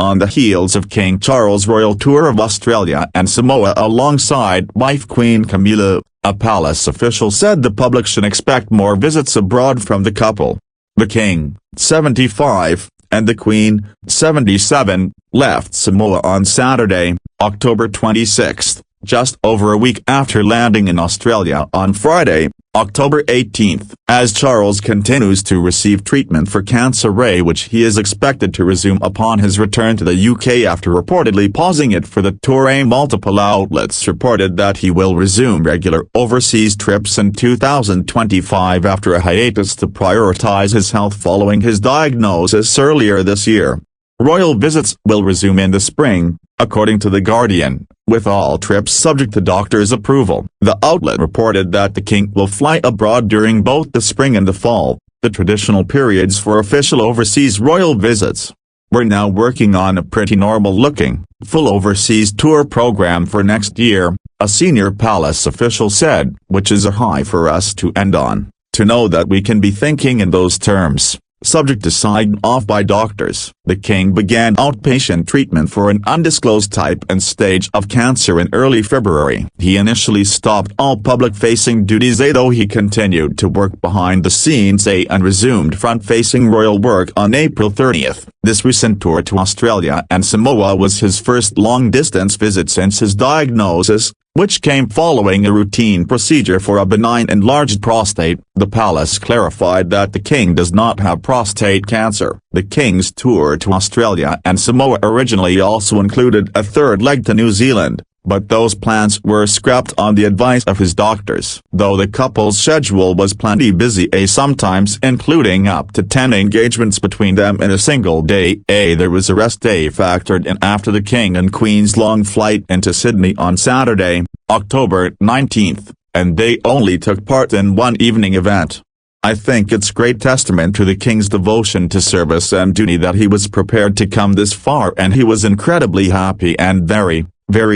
on the heels of King Charles' royal tour of Australia and Samoa alongside wife Queen Camilla. A palace official said the public should expect more visits abroad from the couple. The King, 75, and the Queen, 77, left Samoa on Saturday, October 26, just over a week after landing in Australia on Friday, October 18, as Charles continues to receive treatment for cancer, which he is expected to resume upon his return to the UK after reportedly pausing it for the tour. Multiple outlets reported that he will resume regular overseas trips in 2025 after a hiatus to prioritize his health following his diagnosis earlier this year. Royal visits will resume in the spring, according to The Guardian, with all trips subject to doctor's approval. The outlet reported that the king will fly abroad during both the spring and the fall, the traditional periods for official overseas royal visits. We're now working on a pretty normal-looking, full overseas tour program for next year, a senior palace official said, which is a high for us to end on, to know that we can be thinking in those terms. Subject to sign-off by doctors, the king began outpatient treatment for an undisclosed type and stage of cancer in early February. He initially stopped all public-facing duties, though he continued to work behind the scenes and resumed front-facing royal work on April 30. This recent tour to Australia and Samoa was his first long-distance visit since his diagnosis, which came following a routine procedure for a benign enlarged prostate. The palace clarified that the king does not have prostate cancer. The king's tour to Australia and Samoa originally also included a third leg to New Zealand, but those plans were scrapped on the advice of his doctors. Though the couple's schedule was plenty busy, sometimes including up to 10 engagements between them in a single day, there was a rest day factored in after the king and queen's long flight into Sydney on Saturday, October 19, and they only took part in one evening event. I think it's great testament to the king's devotion to service and duty that he was prepared to come this far, and he was incredibly happy and very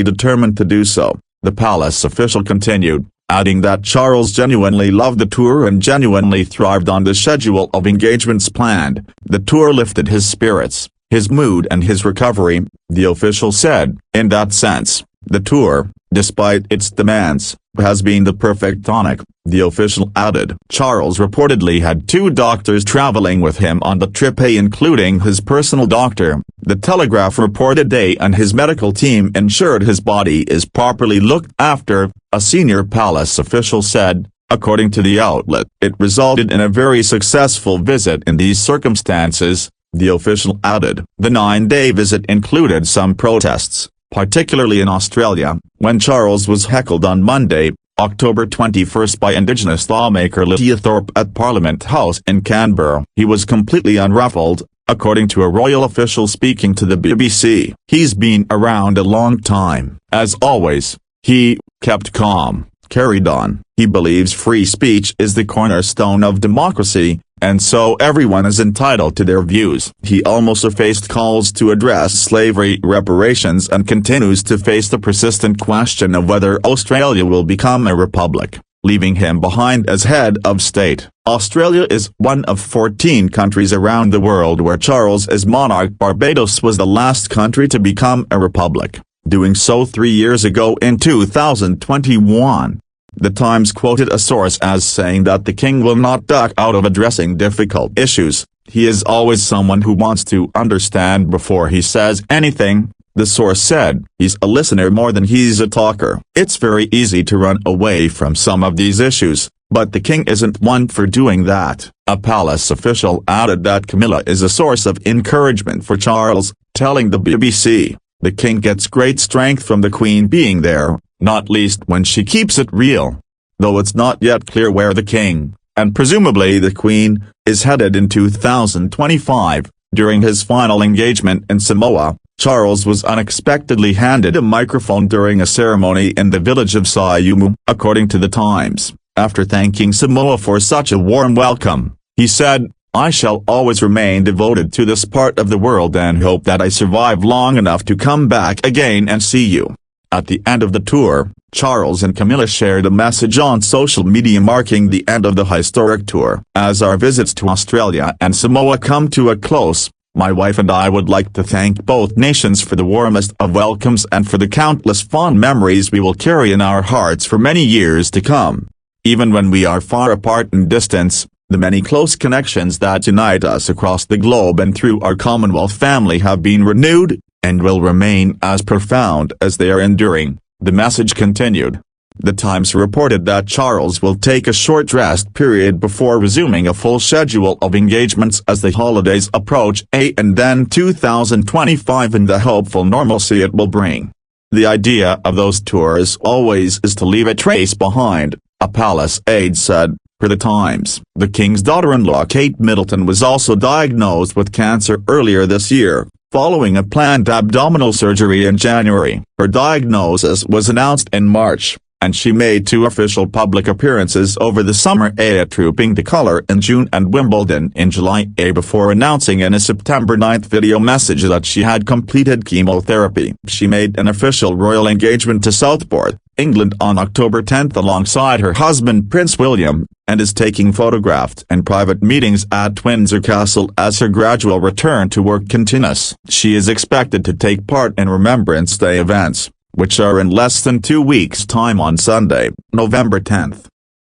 determined to do so, the palace official continued, adding that Charles genuinely loved the tour and genuinely thrived on the schedule of engagements planned. The tour lifted his spirits, his mood and his recovery, the official said. In that sense, the tour, despite its demands, has been the perfect tonic, the official added. Charles reportedly had 2 doctors traveling with him on the trip, including his personal doctor, the Telegraph reported, and his medical team ensured his body is properly looked after, a senior palace official said. According to the outlet, it resulted in a very successful visit in these circumstances, the official added. The 9-day visit included some protests, particularly in Australia, when Charles was heckled on Monday, October 21, by Indigenous lawmaker Lydia Thorpe at Parliament House in Canberra. He was completely unruffled, according to a royal official speaking to the BBC. He's been around a long time. As always, he kept calm, carried on. He believes free speech is the cornerstone of democracy, and so everyone is entitled to their views. He also faced calls to address slavery reparations and continues to face the persistent question of whether Australia will become a republic, leaving him behind as head of state. Australia is one of 14 countries around the world where Charles is monarch. Barbados was the last country to become a republic, doing so 3 years ago in 2021. The Times quoted a source as saying that the king will not duck out of addressing difficult issues. He is always someone who wants to understand before he says anything, the source said. He's a listener more than he's a talker. It's very easy to run away from some of these issues, but the king isn't one for doing that. A palace official added that Camilla is a source of encouragement for Charles, telling the BBC, "The king gets great strength from the Queen being there, not least when she keeps it real." Though it's not yet clear where the king, and presumably the Queen, is headed in 2025, during his final engagement in Samoa, Charles was unexpectedly handed a microphone during a ceremony in the village of Sayumu. According to the Times, after thanking Samoa for such a warm welcome, he said, "I shall always remain devoted to this part of the world and hope that I survive long enough to come back again and see you." At the end of the tour, Charles and Camilla shared a message on social media marking the end of the historic tour. As our visits to Australia and Samoa come to a close, My wife and I would like to thank both nations for the warmest of welcomes and for the countless fond memories we will carry in our hearts for many years to come. Even when we are far apart in distance, the many close connections that unite us across the globe and through our Commonwealth family have been renewed, and will remain as profound as they are enduring, the message continued. The Times reported that Charles will take a short rest period before resuming a full schedule of engagements as the holidays approach, and then 2025 and the hopeful normalcy it will bring. The idea of those tours always is to leave a trace behind, a palace aide said. Per the Times, the King's daughter-in-law Kate Middleton was also diagnosed with cancer earlier this year, following a planned abdominal surgery in January. Her diagnosis was announced in March, and she made 2 official public appearances over the summer, at Trooping the Colour in June and Wimbledon in July, before announcing in a September 9 video message that she had completed chemotherapy. She made an official royal engagement to Southport, England on October 10 alongside her husband Prince William, and is taking photographs and private meetings at Windsor Castle as her gradual return to work continues. She is expected to take part in Remembrance Day events, which are in less than 2 weeks' time on Sunday, November 10.